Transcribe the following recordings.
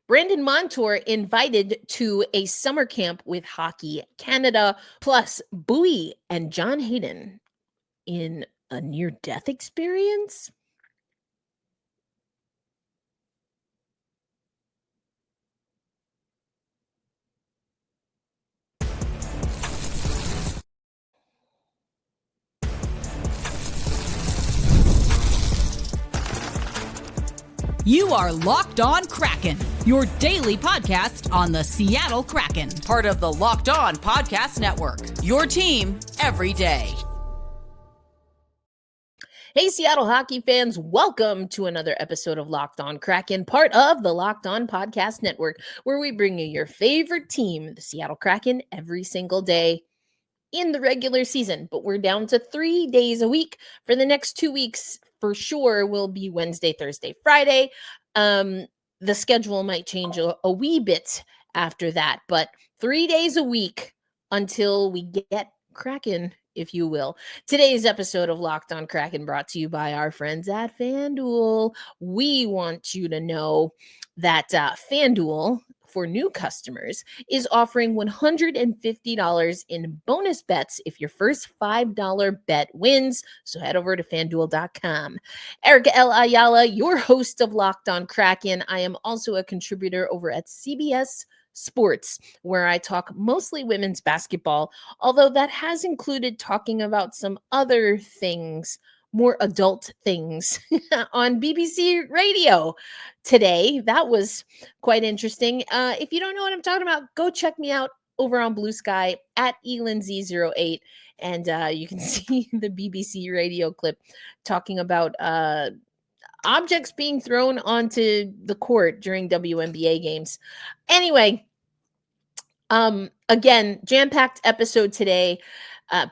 Brandon Montour invited to a summer camp with Hockey Canada, plus Buoy and John Hayden in a near-death experience. You are Locked On Kraken, your daily podcast on the Seattle Kraken, part of the Locked On Podcast Network, your team every day. Hey, Seattle hockey fans, welcome to another episode of Locked On Kraken, part of the Locked On Podcast Network, where we bring you your favorite team, the Seattle Kraken, every single day in the regular season. But we're down to 3 days a week for the next 2 weeks. For sure will be Wednesday, Thursday, Friday. The schedule might change a wee bit after that, but 3 days a week until we get Kraken, if you will. Today's episode of Locked On Kraken brought to you by our friends at FanDuel. We want you to know that FanDuel, for new customers, is offering $150 in bonus bets if your first $5 bet wins. So head over to FanDuel.com. Erica L. Ayala, your host of Locked On Kraken. I am also a contributor over at CBS Sports, where I talk mostly women's basketball, although that has included talking about some other things, more adult things on BBC Radio today. That was quite interesting. If you don't know what I'm talking about, go check me out over on Blue Sky at ElinZ08, and you can see the BBC Radio clip talking about objects being thrown onto the court during WNBA games. Anyway, again, jam-packed episode today.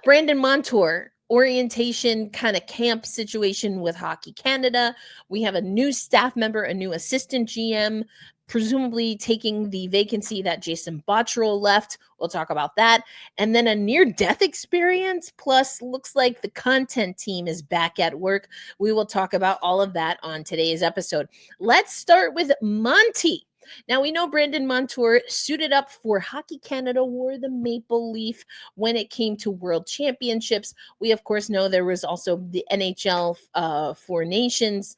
Brandon Montour, orientation kind of camp situation with Hockey Canada. We have a new staff member, a new assistant GM, presumably taking the vacancy that Jason Botterill left. We'll talk about that. And then a near-death experience, plus looks like the content team is back at work. We will talk about all of that on today's episode. Let's start with Monty. Now, we know Brandon Montour suited up for Hockey Canada, wore the maple leaf when it came to World Championships. We, of course, know there was also the NHL Four Nations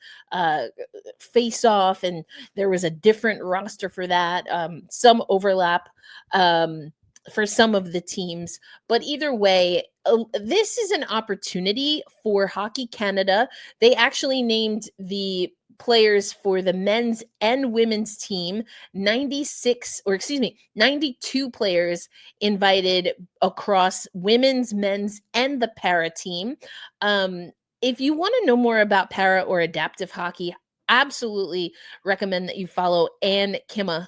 face-off, and there was a different roster for that, some overlap for some of the teams. But either way, this is an opportunity for Hockey Canada. They actually named the players for the men's and women's team, 92 players invited across women's, men's, and the para team. If you want to know more about para or adaptive hockey, absolutely recommend that you follow Ann Kimmel.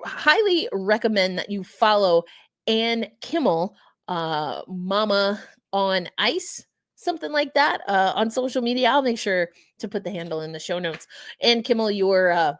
Highly recommend that you follow Ann Kimmel, Mama on Ice, something like that, on social media. I'll make sure to put the handle in the show notes. And Kimmel, your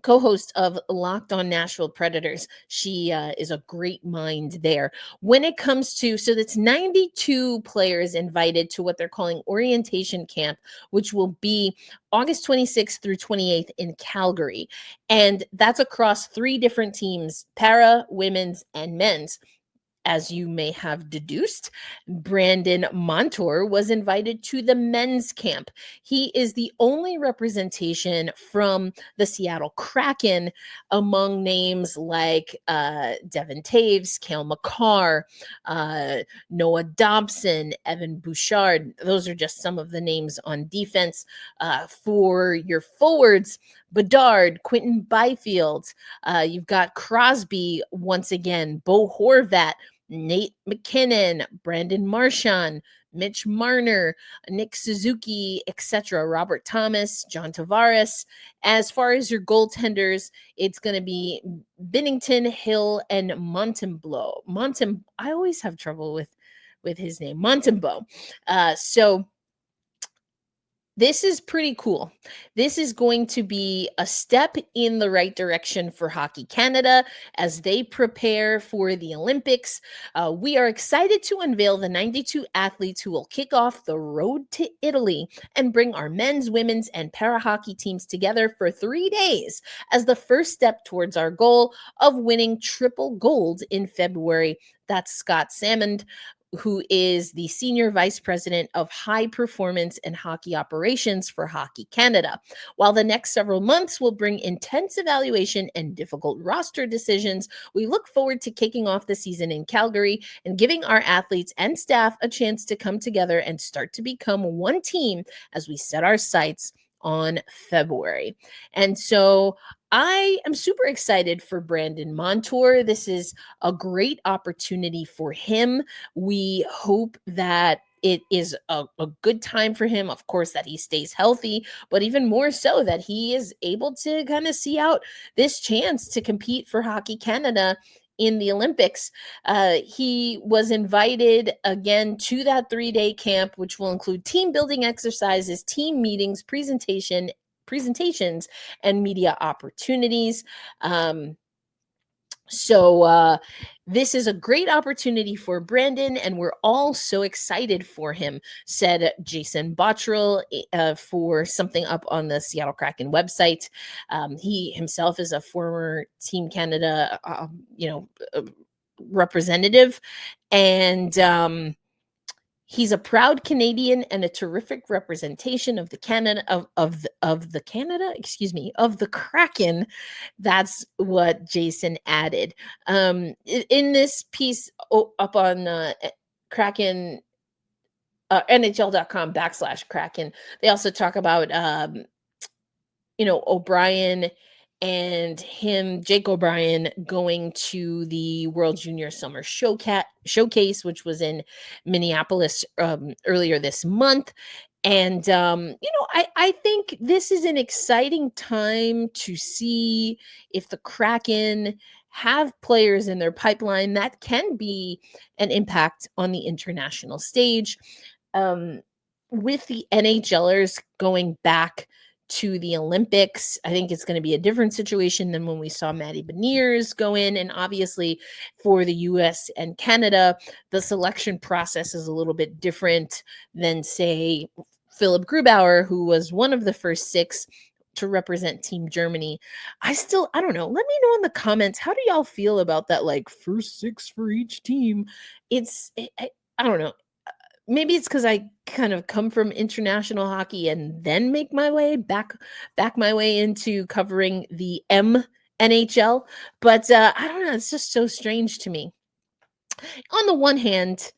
co-host of Locked On Nashville Predators. She is a great mind there. When it comes to, so that's 92 players invited to what they're calling orientation camp, which will be August 26th through 28th in Calgary. And that's across 3 different teams, para, women's, and men's. As you may have deduced, Brandon Montour was invited to the men's camp. He is the only representation from the Seattle Kraken among names like Devin Taves, Cale Makar, Noah Dobson, Evan Bouchard. Those are just some of the names on defense. For your forwards, Bedard, Quentin Byfield. You've got Crosby once again, Bo Horvat, Nate McKinnon, Brandon Marchand, Mitch Marner, Nick Suzuki, etc., Robert Thomas, John Tavares. As far as your goaltenders, it's going to be Binnington, Hill, and Montembeault. I always have trouble with his name, Montembeault. So This is pretty cool. This is going to be a step in the right direction for Hockey Canada as they prepare for the Olympics. We are excited to unveil the 92 athletes who will kick off the road to Italy and bring our men's, women's, and para hockey teams together for 3 days as the first step towards our goal of winning triple gold in February. That's Scott Salmond, who is the Senior Vice President of High Performance and Hockey Operations for Hockey Canada. While the next several months will bring intense evaluation and difficult roster decisions, we look forward to kicking off the season in Calgary and giving our athletes and staff a chance to come together and start to become one team as we set our sights on February. And so I am super excited for Brandon Montour. This is a great opportunity for him. We hope that it is a good time for him, of course, that he stays healthy, but even more so that he is able to kind of see out this chance to compete for Hockey Canada in the Olympics. He was invited again to that 3-day camp, which will include team building exercises, team meetings, presentations, and media opportunities. So this is a great opportunity for Brandon, and we're all so excited for him, said Jason Bottrell for something up on the Seattle Kraken website. He himself is a former Team Canada, representative, and he's a proud Canadian and a terrific representation of the Kraken. That's what Jason added. In this piece up on Kraken, NHL.com/Kraken, they also talk about O'Brien and Jake O'Brien, going to the World Junior Summer Showcase, which was in Minneapolis earlier this month. And, I think this is an exciting time to see if the Kraken have players in their pipeline that can be an impact on the international stage. With the NHLers going back to the Olympics, I think it's going to be a different situation than when we saw Maddie Beniers go in. And obviously for the US and Canada, the selection process is a little bit different than, say, Philip Grubauer, who was one of the first 6 to represent Team Germany. I don't know. Let me know in the comments, how do y'all feel about that, like, first 6 for each team? I don't know. Maybe it's because I kind of come from international hockey and then make my way back my way into covering the NHL. But I don't know. It's just so strange to me. On the one hand,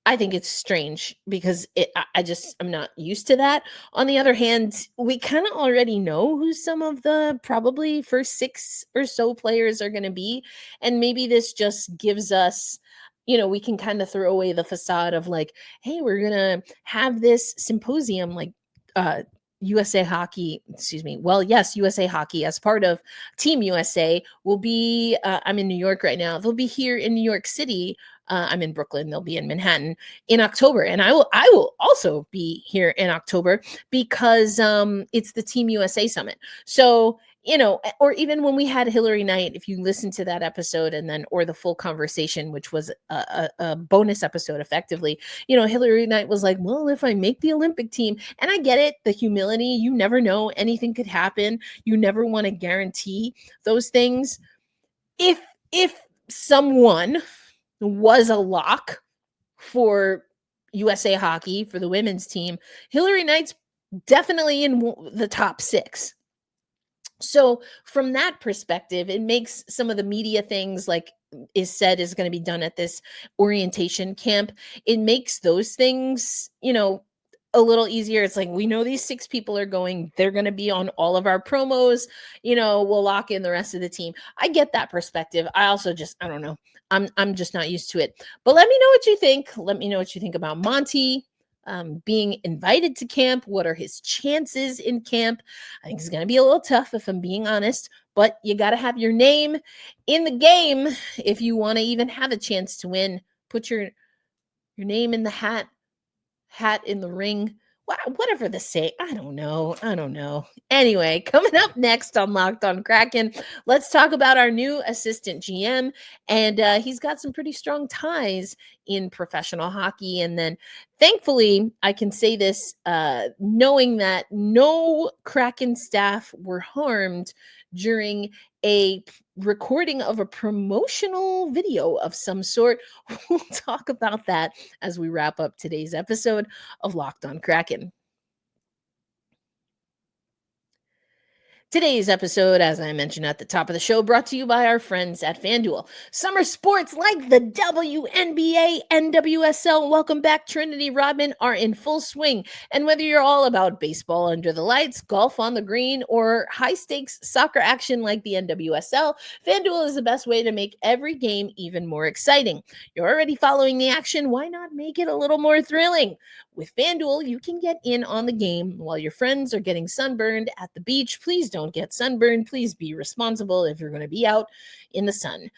I think it's strange because I'm not used to that. On the other hand, we kind of already know who some of the probably first 6 or so players are going to be. And maybe this just gives us, we can kind of throw away the facade of like, hey, we're going to have this symposium like USA Hockey, USA Hockey, as part of Team USA, will be, I'm in New York right now. They'll be here in New York City. I'm in Brooklyn. They'll be in Manhattan in October. And I will also be here in October because it's the Team USA Summit. So, or even when we had Hillary Knight, if you listen to that episode or the full conversation, which was a bonus episode effectively, Hillary Knight was like, well, if I make the Olympic team, and I get it, the humility, you never know, anything could happen. You never want to guarantee those things. If someone was a lock for USA Hockey, for the women's team, Hillary Knight's definitely in the top 6. So from that perspective, it makes some of the media things like is going to be done at this orientation camp. It makes those things, a little easier. It's like, we know these 6 people are going, they're going to be on all of our promos, we'll lock in the rest of the team. I get that perspective. I also I don't know. I'm just not used to it. But let me know what you think. Let me know what you think about Monty being invited to camp. What are his chances in camp? I think it's going to be a little tough, if I'm being honest, but you got to have your name in the game if you want to even have a chance to win. Put your name in the hat in the ring, whatever the say. I don't know. Anyway, coming up next on Locked on Kraken, let's talk about our new assistant GM. And he's got some pretty strong ties in professional hockey. And then thankfully, I can say this knowing that no Kraken staff were harmed during a recording of a promotional video of some sort. We'll talk about that as we wrap up today's episode of Locked on Kraken. Today's episode, as I mentioned at the top of the show, brought to you by our friends at FanDuel. Summer sports like the WNBA, NWSL, Welcome Back Trinity Rodman are in full swing. And whether you're all about baseball under the lights, golf on the green, or high-stakes soccer action like the NWSL, FanDuel is the best way to make every game even more exciting. You're already following the action. Why not make it a little more thrilling? With FanDuel, you can get in on the game while your friends are getting sunburned at the beach. Please don't get sunburned. Please be responsible if you're going to be out in the sun.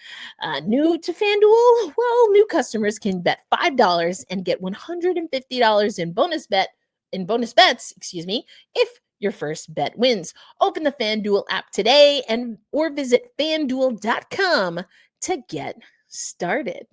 New to FanDuel? Well, new customers can bet $5 and get $150 in bonus bets, if your first bet wins. Open the FanDuel app today or visit FanDuel.com to get started.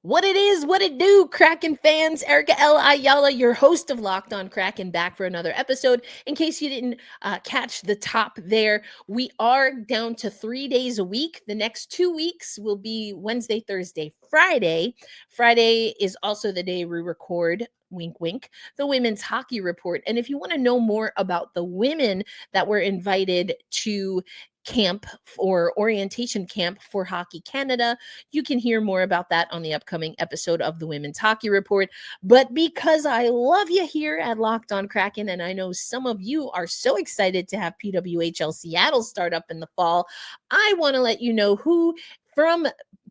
What it is, what it do, Kraken fans. Erica L. Ayala, your host of Locked on Kraken, back for another episode. In case you didn't catch the top there, we are down to 3 days a week. The next 2 weeks will be Wednesday, Thursday, Friday. Friday is also the day we record, wink, wink, the Women's Hockey Report. And if you want to know more about the women that were invited to camp or orientation camp for Hockey Canada, you can hear more about that on the upcoming episode of the Women's Hockey Report. But because I love you here at Locked on Kraken, and I know some of you are so excited to have PWHL Seattle start up in the fall, I want to let you know who from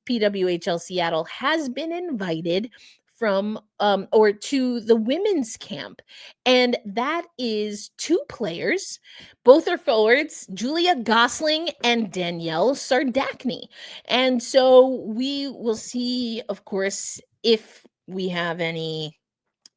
PWHL Seattle has been invited from or to the women's camp. And that is 2 players. Both are forwards, Julia Gosling and Danielle Sardachny. And so we will see, of course, if we have any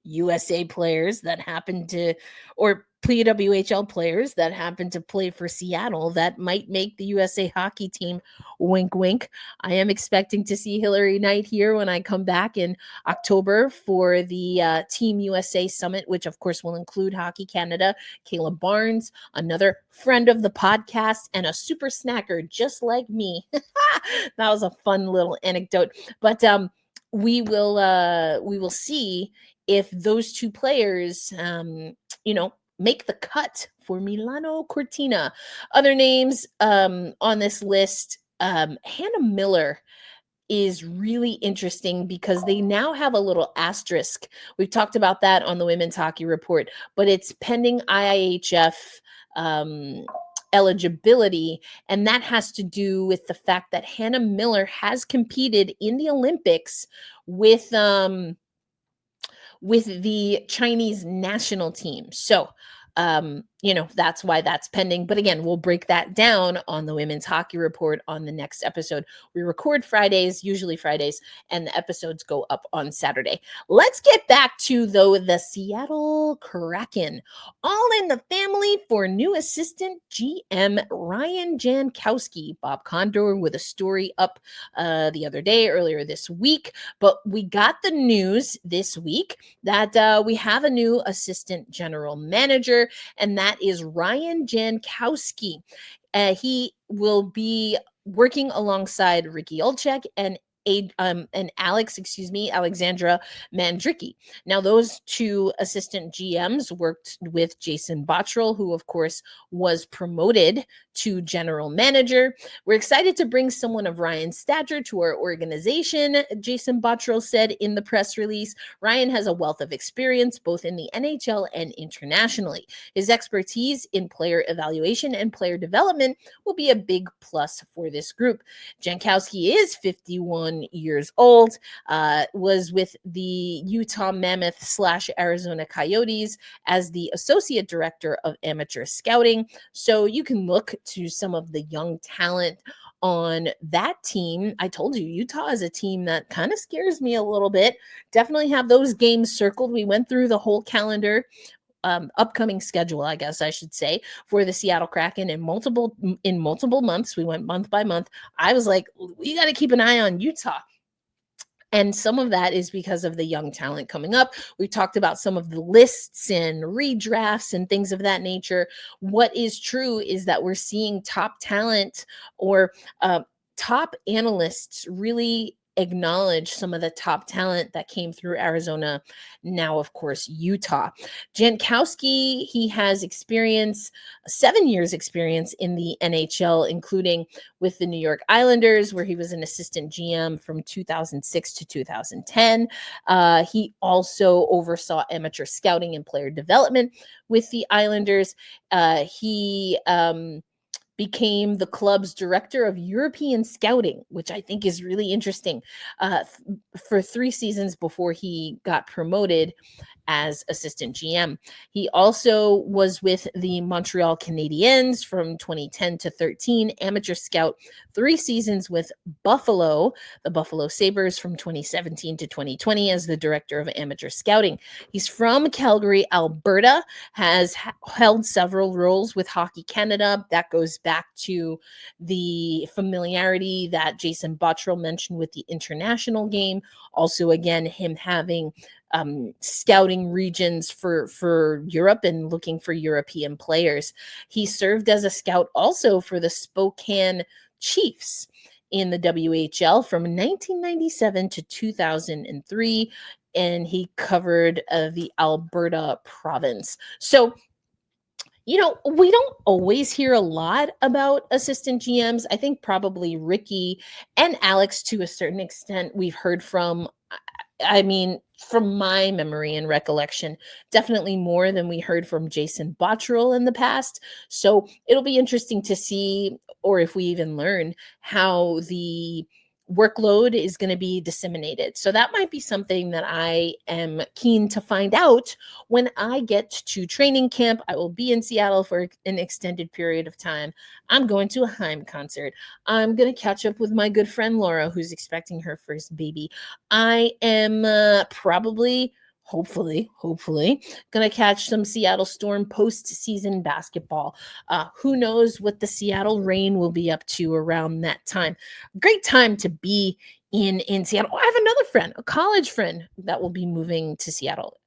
USA players that happen to, or PWHL players that happen to play for Seattle that might make the USA hockey team. Wink, wink. I am expecting to see Hillary Knight here when I come back in October for the Team USA Summit, which of course will include Hockey Canada, Kayla Barnes, another friend of the podcast, and a super snacker just like me. That was a fun little anecdote. But we will see if those 2 players, make the cut for Milano Cortina. Other names on this list, Hannah Miller is really interesting because they now have a little asterisk. We've talked about that on the Women's Hockey Report, but it's pending IIHF eligibility, and that has to do with the fact that Hannah Miller has competed in the Olympics with the Chinese national team. So, that's why that's pending. But again, we'll break that down on the Women's Hockey Report on the next episode. We record Fridays, usually Fridays, and the episodes go up on Saturday. Let's get back to, though, the Seattle Kraken. All in the family for new assistant GM Ryan Jankowski. Bob Condor with a story up earlier this week. But we got the news this week that we have a new assistant general manager, and that is Ryan Jankowski. He will be working alongside Ricky Olczyk and Alexandra Mandrycky. Now, those 2 assistant GMs worked with Jason Bottrell, who, of course, was promoted to general manager. We're excited to bring someone of Ryan's stature to our organization, Jason Bottrell said in the press release. Ryan has a wealth of experience both in the NHL and internationally. His expertise in player evaluation and player development will be a big plus for this group. Jankowski is 51 21 years old, was with the Utah Mammoth / Arizona Coyotes as the associate director of amateur scouting. So you can look to some of the young talent on that team. I told you, Utah is a team that kind of scares me a little bit. Definitely have those games circled. We went through the whole calendar, upcoming schedule, I guess I should say, for the Seattle Kraken in multiple months. We went month by month. I was like, we got to keep an eye on Utah. And some of that is because of the young talent coming up. We talked about some of the lists and redrafts and things of that nature. What is true is that we're seeing top talent or top analysts really acknowledge some of the top talent that came through Arizona. Now, of course, Utah. Jankowski, he has 7 years experience in the NHL, including with the New York Islanders, where he was an assistant GM from 2006 to 2010. He also oversaw amateur scouting and player development with the Islanders. He became the club's director of European scouting, which I think is really interesting, for 3 seasons before he got promoted as assistant GM. He also was with the Montreal Canadiens from 2010 to 13, amateur scout, 3 seasons with Buffalo, the Buffalo Sabres from 2017 to 2020 as the director of amateur scouting. He's from Calgary, Alberta, has held several roles with Hockey Canada. That goes back to the familiarity that Jason Bottrill mentioned with the international game. Also, again, him having scouting regions for Europe and looking for European players. He served as a scout also for the Spokane Chiefs in the WHL from 1997 to 2003, and he covered the Alberta province. So, we don't always hear a lot about assistant GMs. I think probably Ricky and Alex, to a certain extent, we've heard from. I mean, from my memory and recollection, definitely more than we heard from Jason Bottrill in the past. So it'll be interesting to see, or if we even learn, how the workload is going to be disseminated. So that might be something that I am keen to find out when I get to training camp. I will be in Seattle for an extended period of time. I'm going to a Haim concert. I'm going to catch up with my good friend Laura, who's expecting her first baby. I am probably, hopefully, going to catch some Seattle Storm postseason basketball. Who knows what the Seattle Reign will be up to around that time. Great time to be in Seattle. I have another friend, a college friend, that will be moving to Seattle.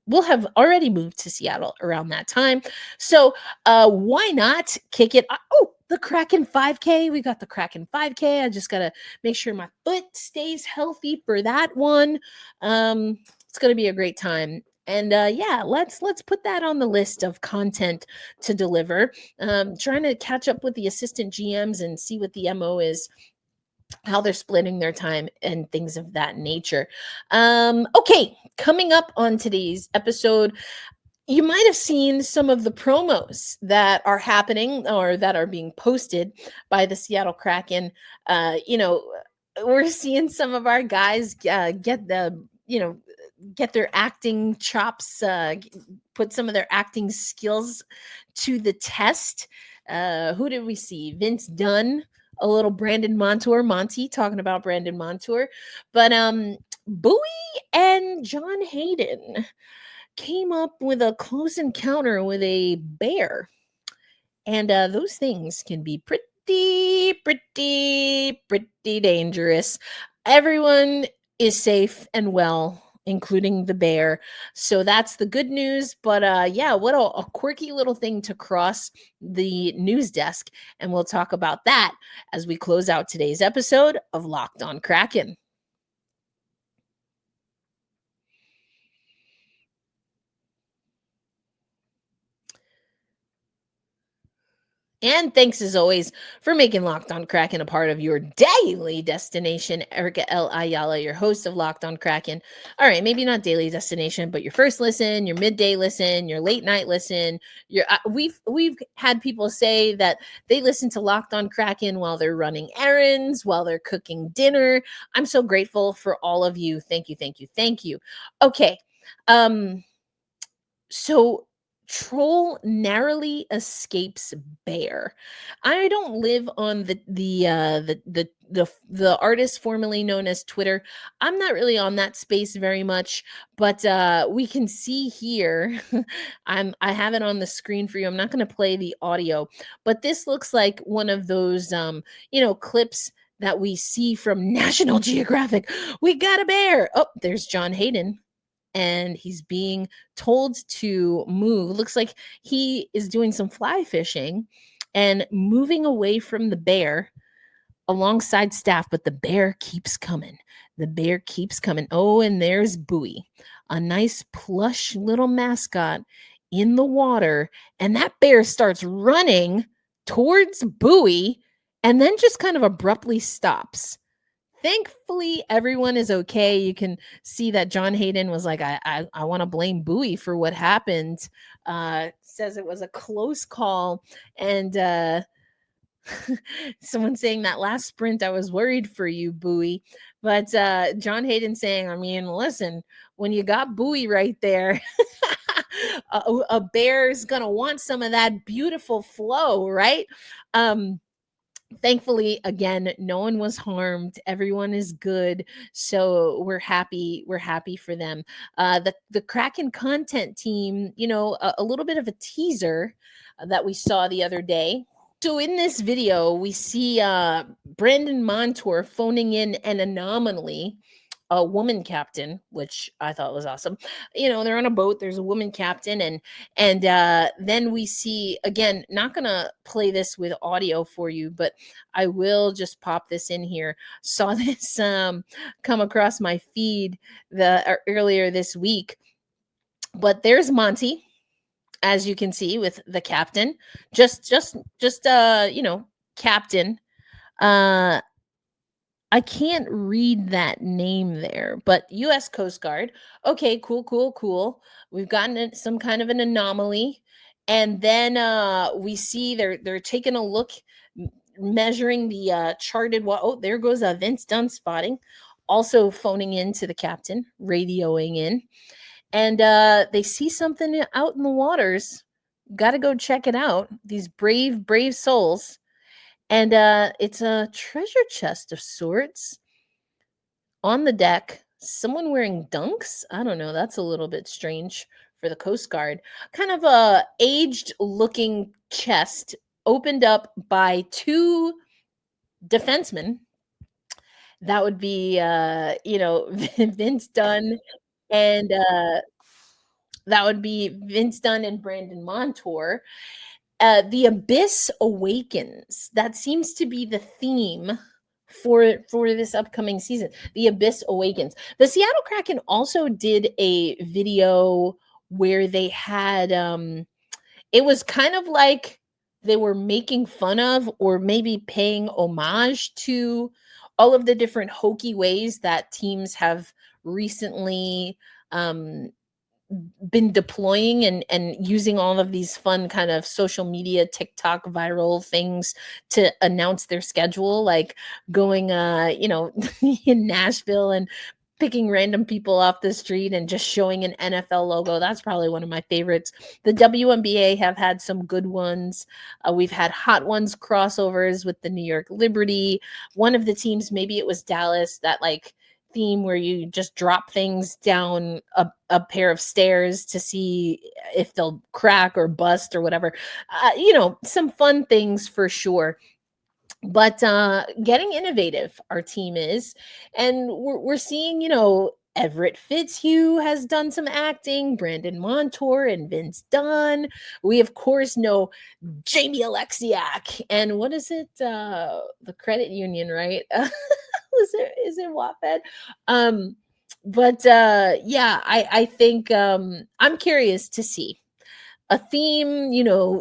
We'll have already moved to Seattle around that time. So why not kick it? The Kraken 5K. We got the Kraken 5K. I just got to make sure my foot stays healthy for that one. It's going to be a great time. And let's put that on the list of content to deliver. Trying to catch up with the assistant GMs and see what the MO is, how they're splitting their time and things of that nature. Okay, coming up on today's episode, you might have seen some of the promos that are happening or that are being posted by the Seattle Kraken. We're seeing some of our guys get their acting chops, put some of their acting skills to the test. Who did we see? Vince Dunn, a little Brandon Montour, Monty talking about Brandon Montour, but Buoy and John Hayden came up with a close encounter with a bear. And those things can be pretty dangerous. Everyone is safe and well, including the bear. So that's the good news. But what a quirky little thing to cross the news desk. And we'll talk about that as we close out today's episode of Locked on Kraken. And thanks as always for making Locked On Kraken a part of your daily destination. Erica L. Ayala, your host of Locked On Kraken. All right, maybe not daily destination, but your first listen, your midday listen, your late night listen. We've had people say that they listen to Locked On Kraken while they're running errands, while they're cooking dinner. I'm so grateful for all of you. Thank you, thank you, thank you. Okay, so troll narrowly escapes bear. I don't live on the artist formerly known as Twitter. I'm not really on that space very much, but we can see here. I have it on the screen for you. I'm not going to play the audio, but this looks like one of those clips that we see from National Geographic. We got a bear. Oh, there's John Hayden, and he's being told to move. Looks like he is doing some fly fishing and moving away from the bear alongside staff, but the bear keeps coming. The bear keeps coming. Oh, and there's Buoy, a nice plush little mascot in the water, and that bear starts running towards Buoy and then just kind of abruptly stops. Thankfully, everyone is okay. You can see that John Hayden was like, I want to blame Buoy for what happened. Says it was a close call. And someone saying that last sprint, I was worried for you, Buoy. But John Hayden saying, I mean, listen, when you got Buoy right there, a bear's going to want some of that beautiful flow, right? Thankfully, again, no one was harmed. Everyone is good, so we're happy for them. The Kraken content team, a little bit of a teaser that we saw the other day. So in this video, we see Brandon Montour phoning in an anomaly, a woman captain, which I thought was awesome. They're on a boat, there's a woman captain, and then we see, again, not gonna play this with audio for you, but I will just pop this in here. Saw this come across my feed earlier this week. But there's Monty, as you can see, with the captain, just captain. I can't read that name there, but U.S. Coast Guard. Okay, cool. We've gotten some kind of an anomaly, and then we see they're taking a look, measuring the charted. Oh, there goes Vince Dunn spotting, also phoning in to the captain, radioing in, and they see something out in the waters. Got to go check it out. These brave souls. And it's a treasure chest of sorts on the deck. Someone wearing dunks? I don't know. That's a little bit strange for the Coast Guard. Kind of a aged looking chest opened up by two defensemen. That would be, Vince Dunn and that would be Vince Dunn and Brandon Montour. The Abyss Awakens. That seems to be the theme for this upcoming season. The Abyss Awakens. The Seattle Kraken also did a video where they had it was kind of like they were making fun of or maybe paying homage to all of the different hokey ways that teams have recently been deploying and using all of these fun kind of social media, TikTok viral things to announce their schedule, like going, in Nashville and picking random people off the street and just showing an NFL logo. That's probably one of my favorites. The WNBA have had some good ones. We've had hot ones, crossovers with the New York Liberty. One of the teams, maybe it was Dallas, that theme where you just drop things down a pair of stairs to see if they'll crack or bust or whatever. Some fun things for sure. But getting innovative, our team is, and we're seeing, Everett Fitzhugh has done some acting, Brandon Montour and Vince Dunn. We, of course, know Jamie Alexiak. And what is it? The credit union, right? Is it Wattpad? I think I'm curious to see. a theme,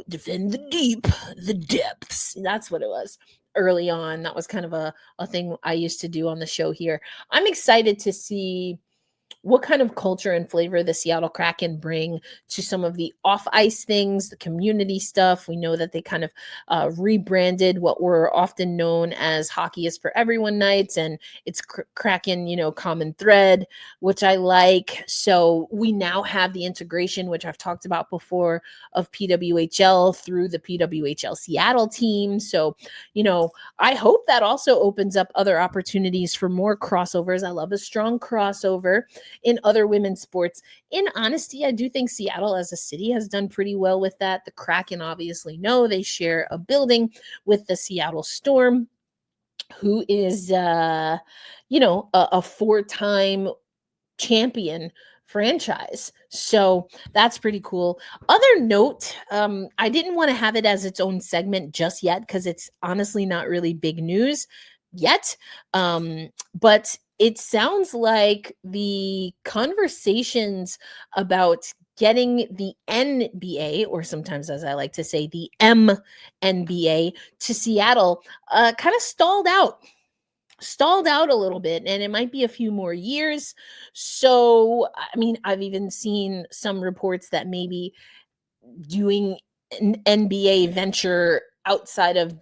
defend the deep, the depths. That's what it was early on. That was kind of a thing I used to do on the show here. I'm excited to see what kind of culture and flavor the Seattle Kraken bring to some of the off ice things, the community stuff. We know that they kind of rebranded what were often known as Hockey is for Everyone nights, and it's Kraken, common thread, which I like. So we now have the integration, which I've talked about before, of PWHL through the PWHL Seattle team. So, I hope that also opens up other opportunities for more crossovers. I love a strong crossover in other women's sports. In honesty, I do think Seattle as a city has done pretty well with that. The Kraken obviously know they share a building with the Seattle Storm, who is, a 4-time champion franchise. So that's pretty cool. Other note, I didn't want to have it as its own segment just yet because it's honestly not really big news yet. But it sounds like the conversations about getting the NBA, or sometimes as I like to say, the MNBA to Seattle, kind of stalled out a little bit, and it might be a few more years. So, I mean, I've even seen some reports that maybe doing an NBA venture outside of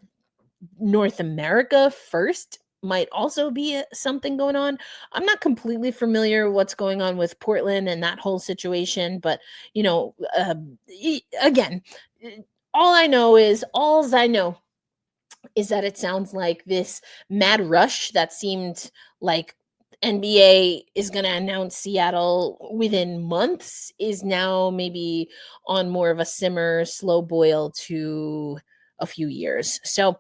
North America first might also be something going on. I'm not completely familiar what's going on with Portland and that whole situation, but again, all I know is that it sounds like this mad rush that seemed like NBA is going to announce Seattle within months is now maybe on more of a simmer, slow boil to a few years. So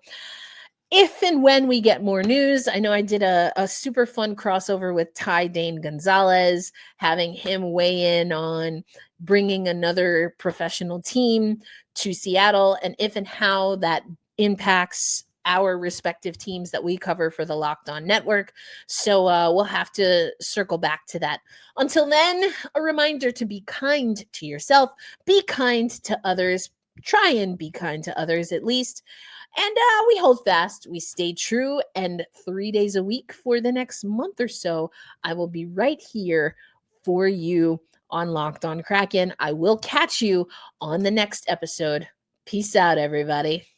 if and when we get more news, I know I did a super fun crossover with Ty Dane Gonzalez, having him weigh in on bringing another professional team to Seattle, and if and how that impacts our respective teams that we cover for the Locked On Network. So we'll have to circle back to that. Until then, a reminder to be kind to yourself, be kind to others, try and be kind to others at least. And we hold fast, we stay true, and 3 days a week for the next month or so, I will be right here for you on Locked On Kraken. I will catch you on the next episode. Peace out, everybody.